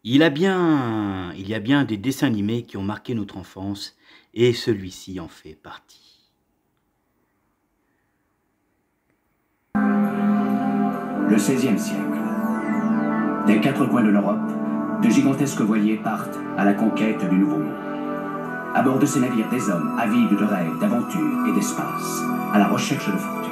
Il y a bien des dessins animés qui ont marqué notre enfance, et celui-ci en fait partie. Le XVIe siècle. Des quatre coins de l'Europe, de gigantesques voiliers partent à la conquête du Nouveau Monde. À bord de ces navires, des hommes avides de rêves, d'aventures et d'espace, à la recherche de fortune.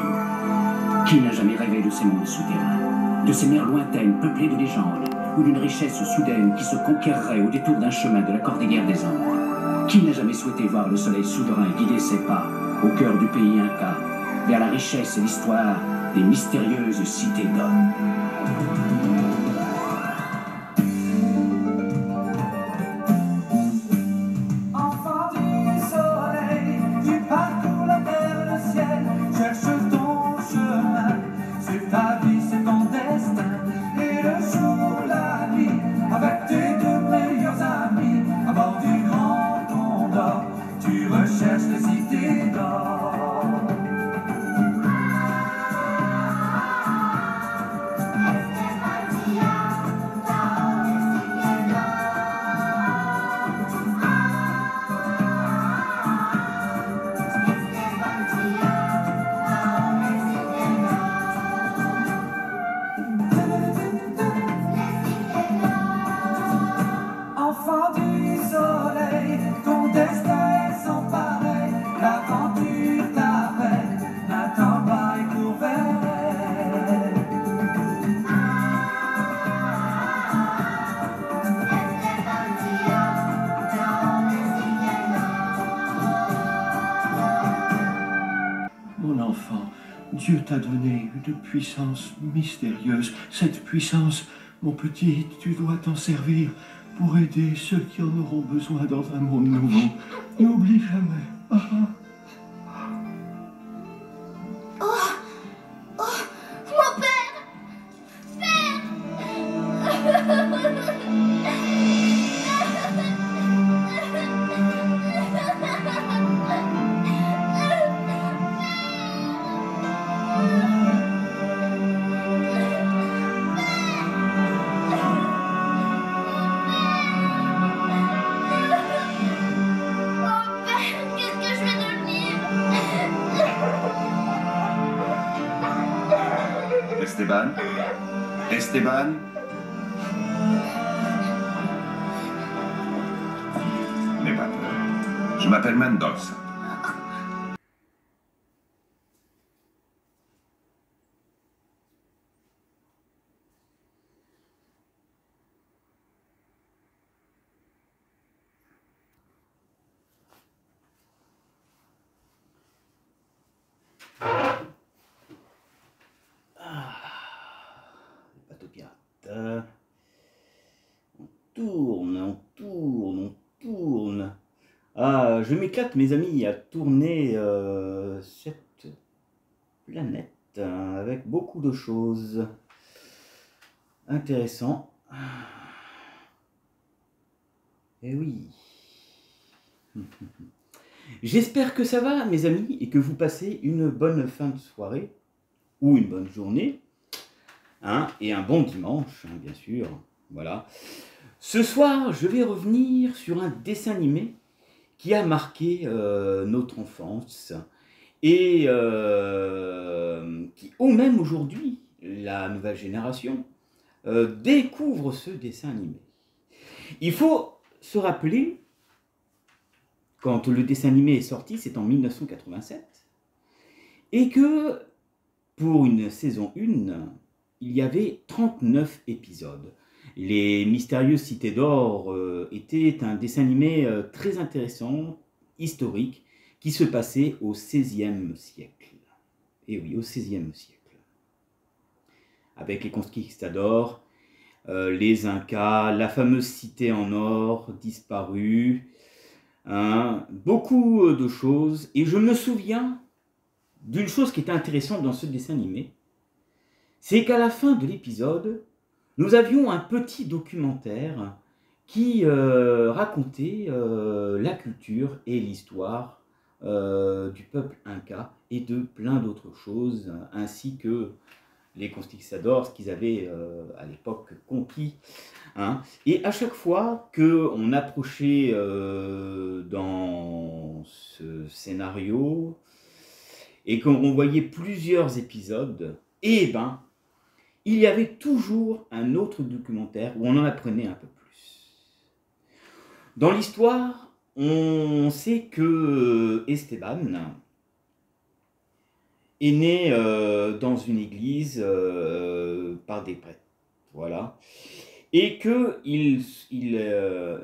Qui n'a jamais rêvé de ces mondes souterrains, de ces mers lointaines peuplées de légendes, ou d'une richesse soudaine qui se conquerrait au détour d'un chemin de la cordillère des Andes? Qui n'a jamais souhaité voir le soleil souverain guider ses pas au cœur du pays Inca, vers la richesse et l'histoire des mystérieuses cités d'hommes? Enfant du soleil, tu parcours la terre et le ciel, cherche ton chemin, c'est ta vie, c'est ton destin, et le jour, la nuit, avec tes deux meilleurs amis, à bord du grand Condor, tu recherches les cités d'or. Enfant du soleil, ton destin est sans pareil, l'aventure t'appelle, n'attends pas et cours vers elle. Mon enfant, Dieu t'a donné une puissance mystérieuse. Cette puissance, mon petit, tu dois t'en servir pour aider ceux qui en auront besoin dans un monde nouveau. N'oublie jamais. Mon père! Mon père, qu'est-ce que je vais devenir? Esteban? Esteban? N'aie pas peur. Je m'appelle Mendoza. Les bateaux pirates. On tourne, on tourne, on tourne. Ah, je m'éclate, mes amis, à tourner cette planète avec beaucoup de choses intéressantes. Eh oui. J'espère que ça va, mes amis, et que vous passez une bonne fin de soirée, ou une bonne journée, hein, et un bon dimanche, hein, bien sûr. Voilà. Ce soir, je vais revenir sur un dessin animé qui a marqué notre enfance, et qui, ou même aujourd'hui, la nouvelle génération, découvre ce dessin animé. Il faut se rappeler, quand le dessin animé est sorti, c'est en 1987, et que pour une saison 1, il y avait 39 épisodes. Les Mystérieuses Cités d'Or était un dessin animé très intéressant, historique, qui se passait au XVIe siècle. Et oui, au XVIe siècle. Avec les conquistadors, les Incas, la fameuse cité en or disparue, hein, beaucoup de choses. Et je me souviens d'une chose qui était intéressante dans ce dessin animé, c'est qu'à la fin de l'épisode, nous avions un petit documentaire qui racontait la culture et l'histoire du peuple Inca et de plein d'autres choses, ainsi que les conquistadors, ce qu'ils avaient à l'époque conquis. Hein. Et à chaque fois qu'on approchait dans ce scénario et qu'on voyait plusieurs épisodes, eh ben, il y avait toujours un autre documentaire où on en apprenait un peu plus. Dans l'histoire, on sait que Esteban est né dans une église par des prêtres. Voilà. Et qu'il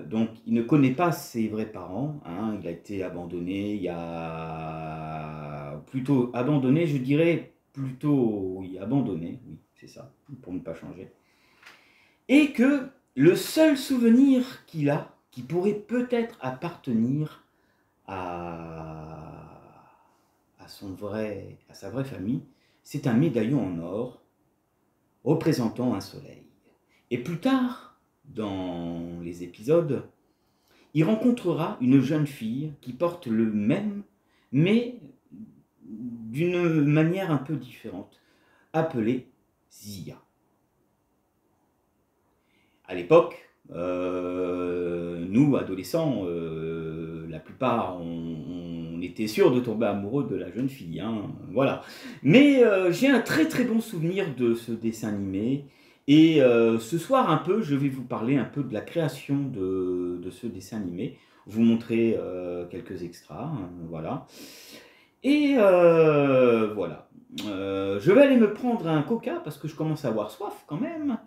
donc, il ne connaît pas ses vrais parents. Hein, il a été abandonné, plutôt abandonné, je dirais plutôt, oui, abandonné, oui, c'est ça, pour ne pas changer. Et que le seul souvenir qu'il a, qui pourrait peut-être appartenir à sa vraie famille, c'est un médaillon en or représentant un soleil. Et plus tard, dans les épisodes, il rencontrera une jeune fille qui porte le même, mais d'une manière un peu différente, appelée Zia. À l'époque, nous, adolescents, la plupart, on était sûrs de tomber amoureux de la jeune fille. Hein, voilà. Mais j'ai un très très bon souvenir de ce dessin animé. Et ce soir, un peu, je vais vous parler un peu de la création de ce dessin animé. Vous montrer quelques extras. Hein, voilà. Et voilà. Je vais aller me prendre un coca parce que je commence à avoir soif quand même.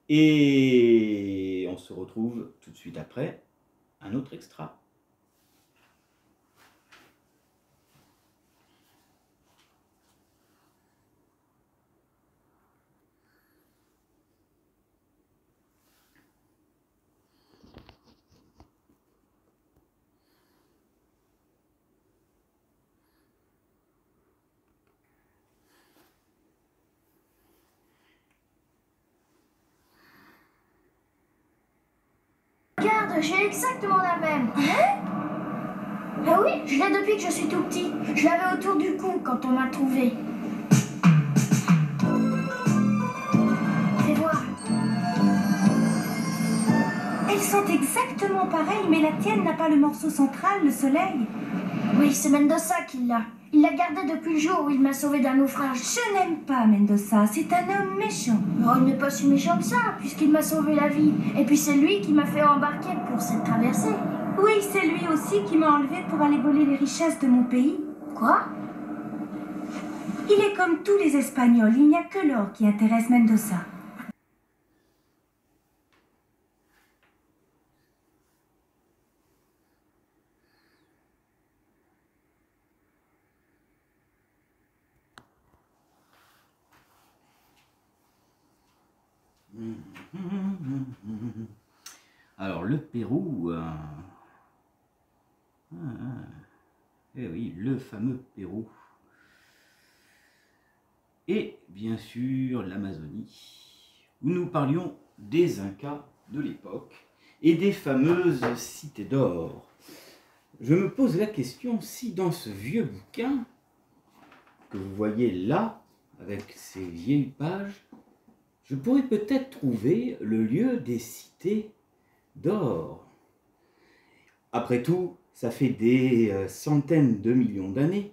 Et on se retrouve tout de suite après un autre extra. Regarde, j'ai exactement la même. Hein? Ah oui, je l'ai depuis que je suis tout petit. Je l'avais autour du cou quand on m'a trouvé. Fais voir. Elles sont exactement pareilles, mais la tienne n'a pas le morceau central, le soleil. Oui, c'est Mendoza qui l'a. Il l'a gardé depuis le jour où il m'a sauvé d'un naufrage. Je n'aime pas Mendoza, c'est un homme méchant. Oh, il n'est pas si méchant que ça, puisqu'il m'a sauvé la vie. Et puis c'est lui qui m'a fait embarquer pour cette traversée. Oui, c'est lui aussi qui m'a enlevé pour aller voler les richesses de mon pays. Quoi? Il est comme tous les Espagnols, il n'y a que l'or qui intéresse Mendoza. Alors, le Pérou, eh oui, le fameux Pérou. Et bien sûr, l'Amazonie, où nous parlions des Incas de l'époque et des fameuses cités d'or. Je me pose la question si dans ce vieux bouquin que vous voyez là, avec ces vieilles pages, je pourrais peut-être trouver le lieu des cités d'or. Après tout, ça fait des centaines de millions d'années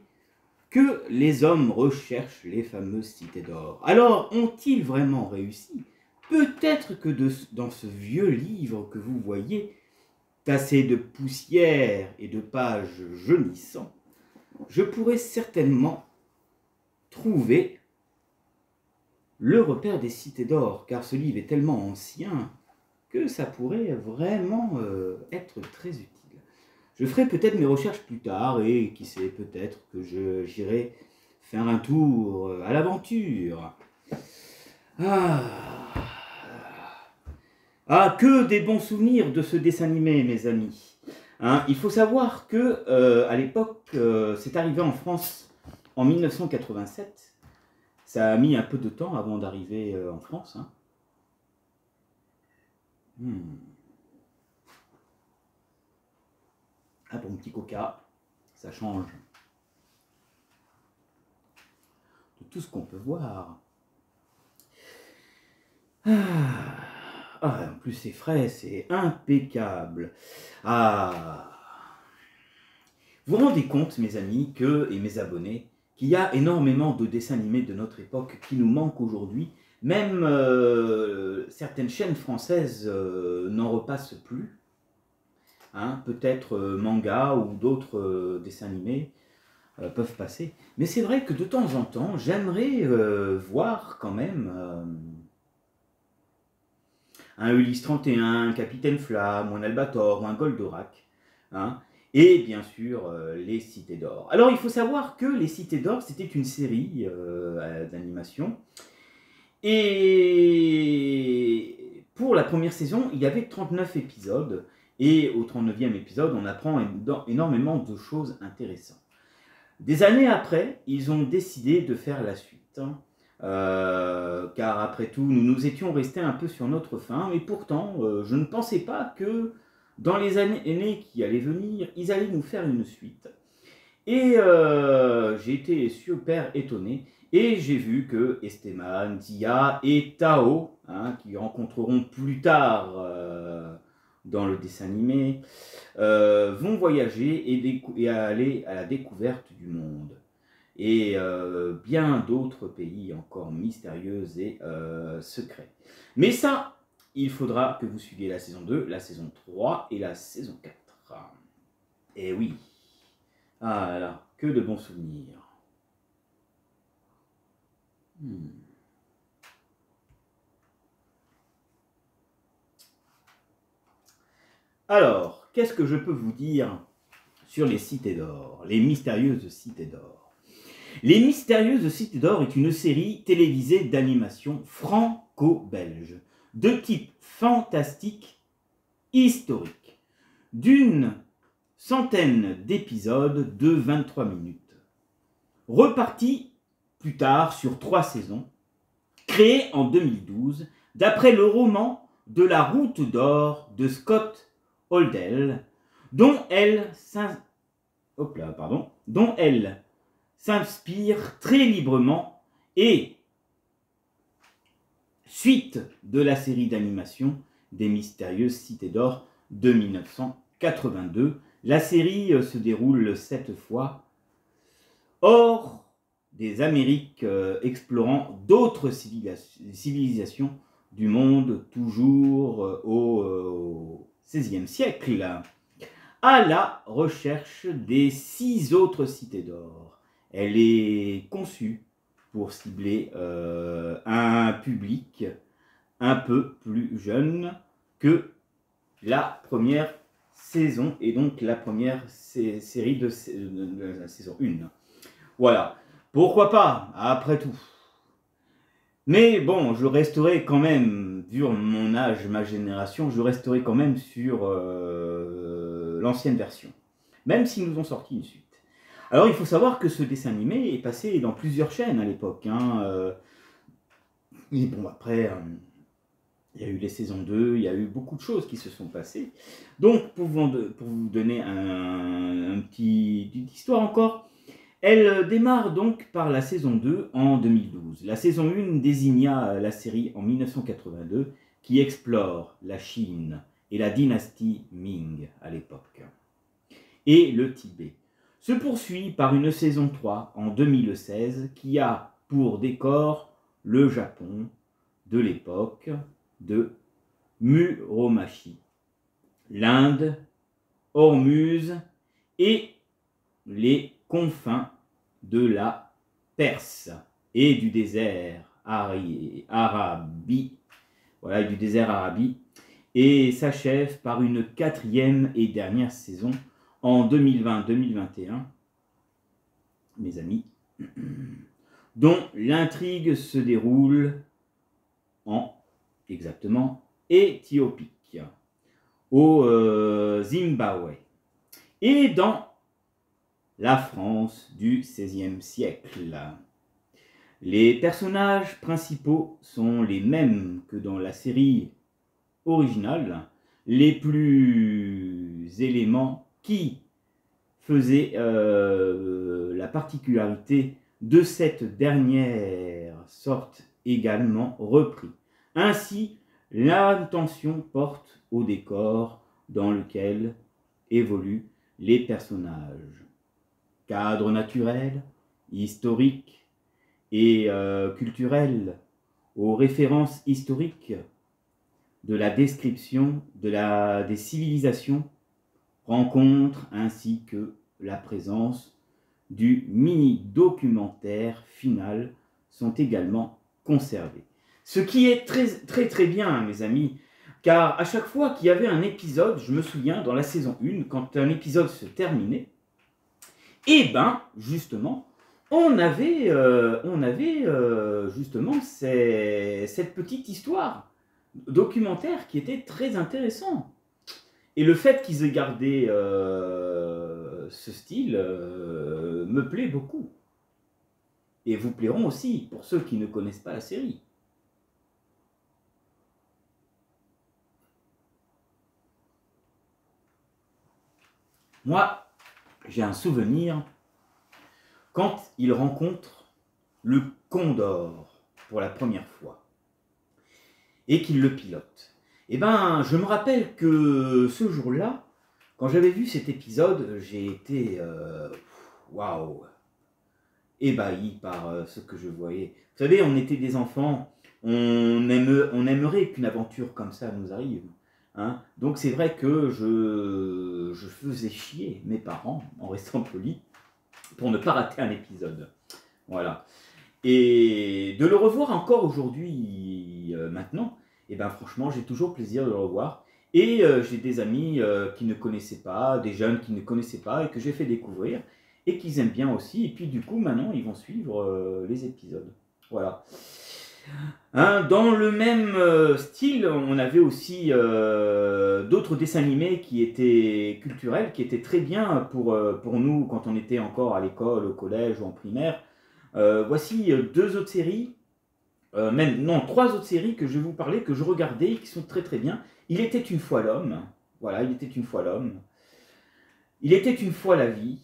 que les hommes recherchent les fameuses cités d'or. Alors, ont-ils vraiment réussi? Peut-être que dans ce vieux livre que vous voyez, tassé de poussière et de pages jaunissantes, je pourrais certainement trouver le repère des cités d'or, car ce livre est tellement ancien que ça pourrait vraiment être très utile. Je ferai peut-être mes recherches plus tard et qui sait, peut-être que j'irai faire un tour à l'aventure. Que des bons souvenirs de ce dessin animé, mes amis. Hein, il faut savoir que à l'époque, c'est arrivé en France en 1987. Ça a mis un peu de temps avant d'arriver en France. Hein. Ah, bon petit coca, ça change de tout ce qu'on peut voir. En plus c'est frais, c'est impeccable. Ah. Vous vous rendez compte, mes amis, et mes abonnés, qu'il y a énormément de dessins animés de notre époque qui nous manquent aujourd'hui. Même certaines chaînes françaises n'en repassent plus. Hein, peut-être manga ou d'autres dessins animés peuvent passer. Mais c'est vrai que de temps en temps, j'aimerais voir quand même un Ulysse 31, un Capitaine Flamme, ou un Albator, ou un Goldorak. Hein, et bien sûr, les Cités d'Or. Alors, il faut savoir que les Cités d'Or, c'était une série d'animation. Et pour la première saison, il y avait 39 épisodes. Et au 39e épisode, on apprend énormément de choses intéressantes. Des années après, ils ont décidé de faire la suite. Car après tout, nous étions restés un peu sur notre faim. Et pourtant, je ne pensais pas que dans les années qui allaient venir, ils allaient nous faire une suite. Et j'ai été super étonné. Et j'ai vu que Esteban, Zia et Tao, hein, qui rencontreront plus tard dans le dessin animé, vont voyager et aller à la découverte du monde. Et bien d'autres pays encore mystérieux et secrets. Mais ça, il faudra que vous suiviez la saison 2, la saison 3 et la saison 4. Et oui, ah là, que de bons souvenirs. Alors, qu'est-ce que je peux vous dire sur les Cités d'Or, les mystérieuses Cités d'Or? Les mystérieuses Cités d'Or est une série télévisée d'animation franco-belge, de type fantastique historique, d'une centaine d'épisodes de 23 minutes, repartie plus tard sur 3 saisons, créée en 2012 d'après le roman de la Route d'Or de Scott Holdell, dont elle s'inspire très librement, et suite de la série d'animation des Mystérieuses Cités d'Or de 1982. La série se déroule cette fois hors des Amériques, explorant d'autres civilisations du monde, toujours au XVIe siècle, à la recherche des 6 autres Cités d'Or. Elle est conçue pour cibler un public un peu plus jeune que la première saison, et donc la première série de la saison 1. Voilà, pourquoi pas, après tout. Mais bon, je resterai quand même, vu mon âge, ma génération, je resterai quand même sur l'ancienne version, même s'ils nous ont sorti une suite. Alors il faut savoir que ce dessin animé est passé dans plusieurs chaînes à l'époque. Et bon, après, il y a eu les saisons 2, il y a eu beaucoup de choses qui se sont passées. Donc, pour vous donner une petite histoire encore, elle démarre donc par la saison 2 en 2012. La saison 1 désigna la série en 1982 qui explore la Chine et la dynastie Ming à l'époque, et le Tibet. Se poursuit par une saison 3 en 2016 qui a pour décor le Japon de l'époque de Muromachi, l'Inde, Hormuz et les confins de la Perse et du désert Arabie, voilà, du désert Arabie, et s'achève par une 4e et dernière saison en 2020-2021, mes amis, dont l'intrigue se déroule en exactement Éthiopie, au Zimbabwe, et dans la France du XVIe siècle. Les personnages principaux sont les mêmes que dans la série originale, les plus éléments qui faisaient la particularité de cette dernière sortent également repris Ainsi, l'intention porte au décor dans lequel évoluent les personnages. Cadre naturel, historique et culturel, aux références historiques de la description des civilisations, rencontre ainsi que la présence du mini-documentaire final sont également conservés. Ce qui est très bien, mes amis, car à chaque fois qu'il y avait un épisode, je me souviens dans la saison 1, quand un épisode se terminait, et ben justement, on avait justement cette petite histoire documentaire qui était très intéressant. Et le fait qu'ils aient gardé ce style me plaît beaucoup. Et vous plairont aussi, pour ceux qui ne connaissent pas la série. Moi, j'ai un souvenir quand il rencontre le Condor pour la première fois et qu'il le pilote. Eh ben, je me rappelle que ce jour-là, quand j'avais vu cet épisode, j'ai été waouh, ébahi par ce que je voyais. Vous savez, on était des enfants, on aimerait qu'une aventure comme ça nous arrive. Hein. Donc c'est vrai que je faisais chier mes parents, en restant poli, pour ne pas rater un épisode. Voilà. Et de le revoir encore aujourd'hui, maintenant, et ben franchement, j'ai toujours plaisir de le revoir. Et j'ai des amis qui ne connaissaient pas, des jeunes qui ne connaissaient pas, et que j'ai fait découvrir, et qu'ils aiment bien aussi. Et puis du coup, maintenant, ils vont suivre les épisodes. Voilà. Hein, dans le même style, on avait aussi d'autres dessins animés qui étaient culturels, qui étaient très bien pour nous quand on était encore à l'école, au collège ou en primaire. Voici deux autres séries, trois autres séries que je vais vous parler, que je regardais et qui sont très très bien. Il était une fois l'homme, voilà, il était une fois l'homme. Il était une fois la vie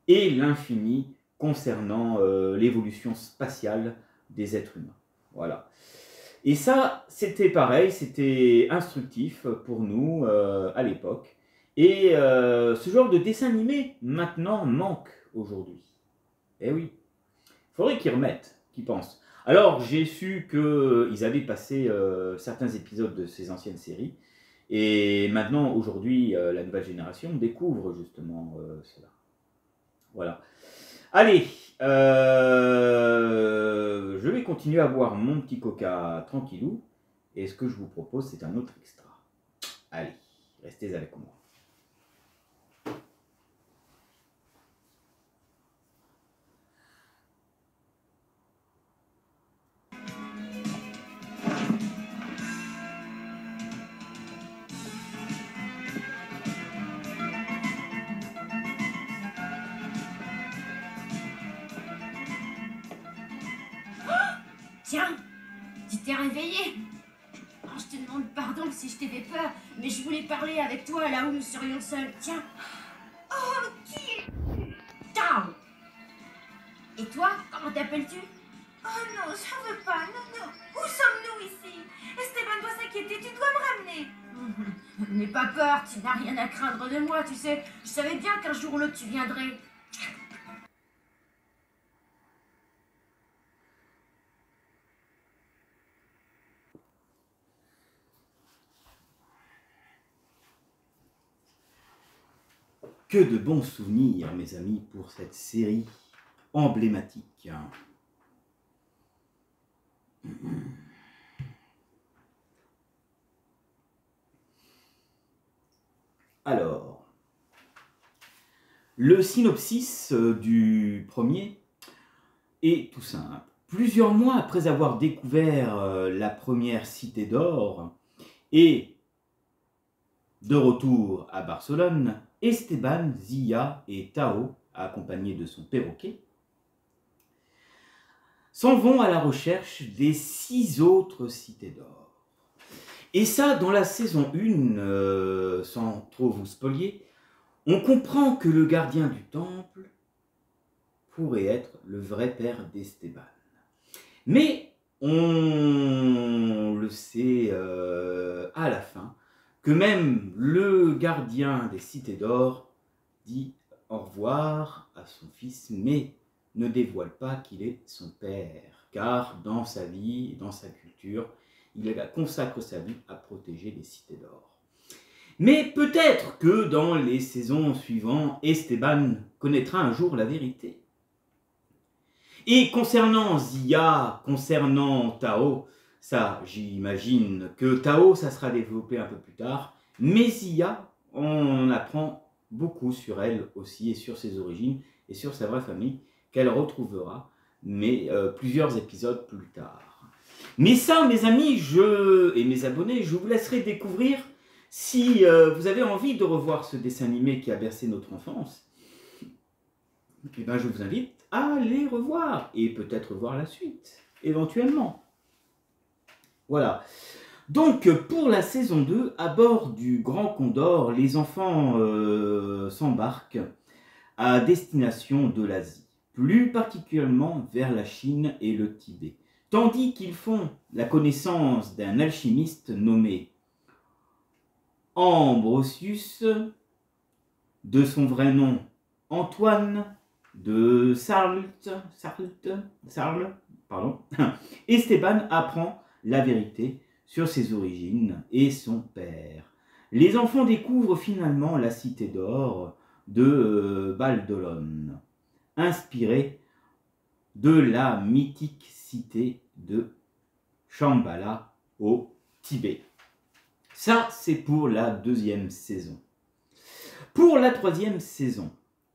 et l'infini concernant l'évolution spatiale des êtres humains. Voilà. Et ça, c'était pareil, c'était instructif pour nous à l'époque. Et ce genre de dessin animé, maintenant, manque aujourd'hui. Eh oui. Il faudrait qu'ils remettent, qu'ils pensent. Alors, j'ai su qu'ils avaient passé certains épisodes de ces anciennes séries. Et maintenant, aujourd'hui, la nouvelle génération découvre justement cela. Voilà. Allez, je vais continuer à boire mon petit coca tranquillou. Et ce que je vous propose, c'est un autre extra. Allez, restez avec moi. Tiens, tu t'es réveillé. Oh, je te demande pardon si je t'ai fait peur, mais je voulais parler avec toi là où nous serions seuls. Tiens. Oh, qui? Ciao. Et toi, comment t'appelles-tu? Oh non, j'en veux pas, non. Où sommes-nous ici? Esteban doit s'inquiéter, tu dois me ramener. N'aie pas peur, tu n'as rien à craindre de moi, tu sais. Je savais bien qu'un jour ou l'autre tu viendrais. Que de bons souvenirs, mes amis, pour cette série emblématique. Alors, le synopsis du premier est tout simple. Plusieurs mois après avoir découvert la première cité d'or et de retour à Barcelone, Esteban, Zia et Tao, accompagnés de son perroquet, s'en vont à la recherche des 6 autres cités d'or. Et ça, dans la saison 1, sans trop vous spolier, on comprend que le gardien du temple pourrait être le vrai père d'Esteban. Mais on le sait à la fin, que même le gardien des cités d'or dit au revoir à son fils, mais ne dévoile pas qu'il est son père, car dans sa vie, dans sa culture, il consacre sa vie à protéger les cités d'or. Mais peut-être que dans les saisons suivantes, Esteban connaîtra un jour la vérité. Et concernant Zia, concernant Tao, ça j'imagine que Tao, ça sera développé un peu plus tard, mais Zia, on apprend beaucoup sur elle aussi et sur ses origines et sur sa vraie famille qu'elle retrouvera, mais plusieurs épisodes plus tard. Mais ça, mes amis et mes abonnés, je vous laisserai découvrir si vous avez envie de revoir ce dessin animé qui a bercé notre enfance. Eh ben, je vous invite à les revoir et peut-être voir la suite, éventuellement. Voilà. Donc, pour la saison 2, à bord du Grand Condor, les enfants s'embarquent à destination de l'Asie, plus particulièrement vers la Chine et le Tibet, tandis qu'ils font la connaissance d'un alchimiste nommé Ambrosius, de son vrai nom Antoine de Sarl, pardon. Esteban apprend la vérité sur ses origines et son père. Les enfants découvrent finalement la cité d'or de Baldolone, inspirée de la mythique cité de Shambhala au Tibet. Ça, c'est pour la deuxième saison. Pour la troisième saison,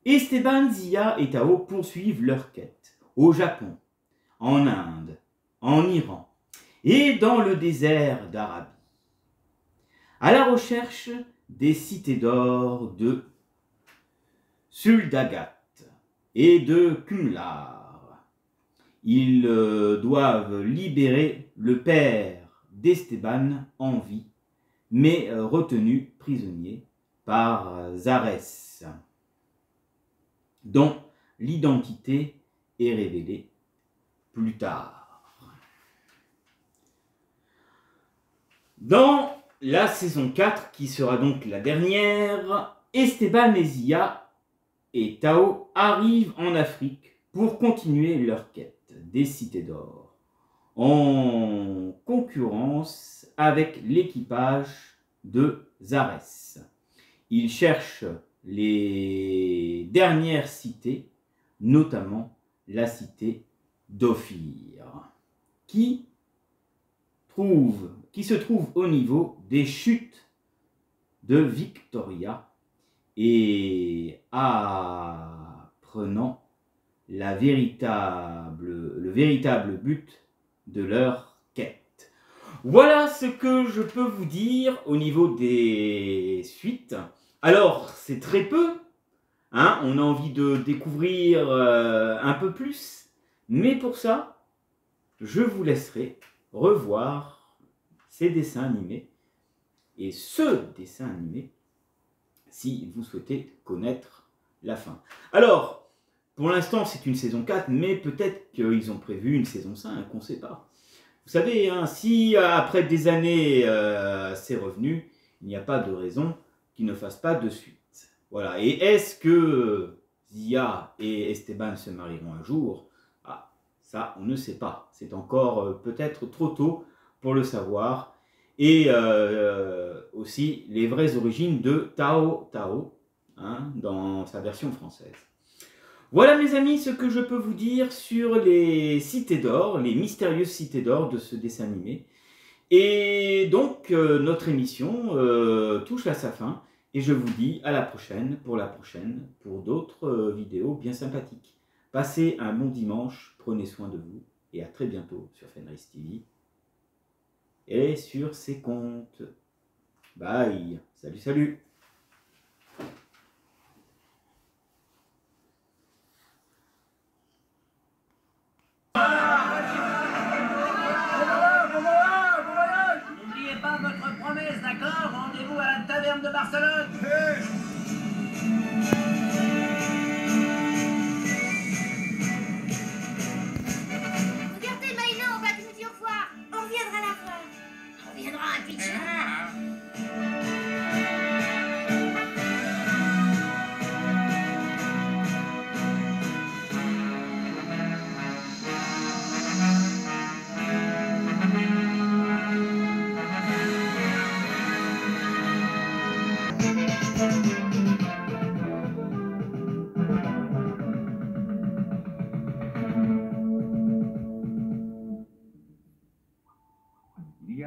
Esteban, Zia et Tao poursuivent leur quête au Japon, en Inde, en Iran et dans le désert d'Arabie, à la recherche des cités d'or de Suldagat et de Kumlar. Ils doivent libérer le père d'Esteban en vie, mais retenu prisonnier par Zarès, dont l'identité est révélée plus tard. Dans la saison 4, qui sera donc la dernière, Esteban et Zia et Tao arrivent en Afrique pour continuer leur quête des cités d'or, en concurrence avec l'équipage de Zarès. Ils cherchent les dernières cités, notamment la cité d'Ophir, qui se trouve au niveau des chutes de Victoria, et apprenant le véritable but de leur quête. Voilà ce que je peux vous dire au niveau des suites. Alors, c'est très peu, hein, on a envie de découvrir un peu plus, mais pour ça, je vous laisserai revoir ces dessins animés, et ce dessin animé, si vous souhaitez connaître la fin. Alors, pour l'instant, c'est une saison 4, mais peut-être qu'ils ont prévu une saison 5, on ne sait pas. Vous savez, hein, si après des années, c'est revenu, il n'y a pas de raison qu'ils ne fassent pas de suite. Voilà. Et est-ce que Zia et Esteban se marieront un jour? Ah, ça, on ne sait pas. C'est encore peut-être trop tôt pour le savoir. Et aussi les vraies origines de Tao, hein, dans sa version française. Voilà mes amis ce que je peux vous dire sur les cités d'or, les mystérieuses cités d'or de ce dessin animé. Et donc notre émission touche à sa fin et je vous dis à la prochaine pour d'autres vidéos bien sympathiques. Passez un bon dimanche, prenez soin de vous et à très bientôt sur Fenris TV et sur ses comptes. Bye, salut salut. N'oubliez pas votre promesse, d'accord? Rendez-vous à la taverne de Barcelone. Regardez, Maïna, on va nous dire au revoir. On reviendra la voir.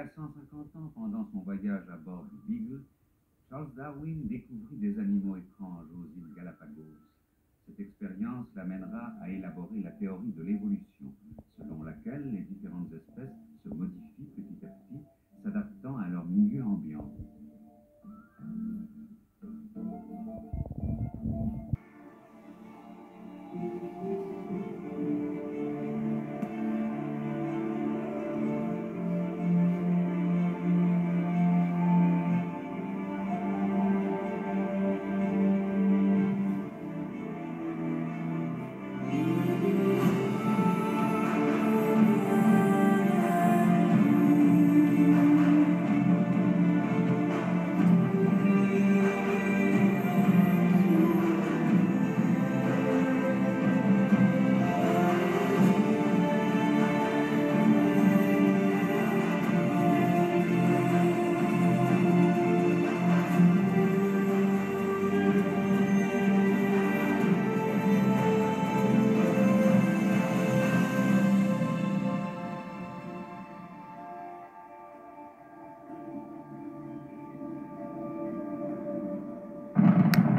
a 150 ans, pendant son voyage à bord du Beagle, Charles Darwin découvrit des animaux étranges aux îles Galapagos. Cette expérience l'amènera à élaborer la théorie de l'évolution, selon laquelle les différentes espèces se modifient petit à petit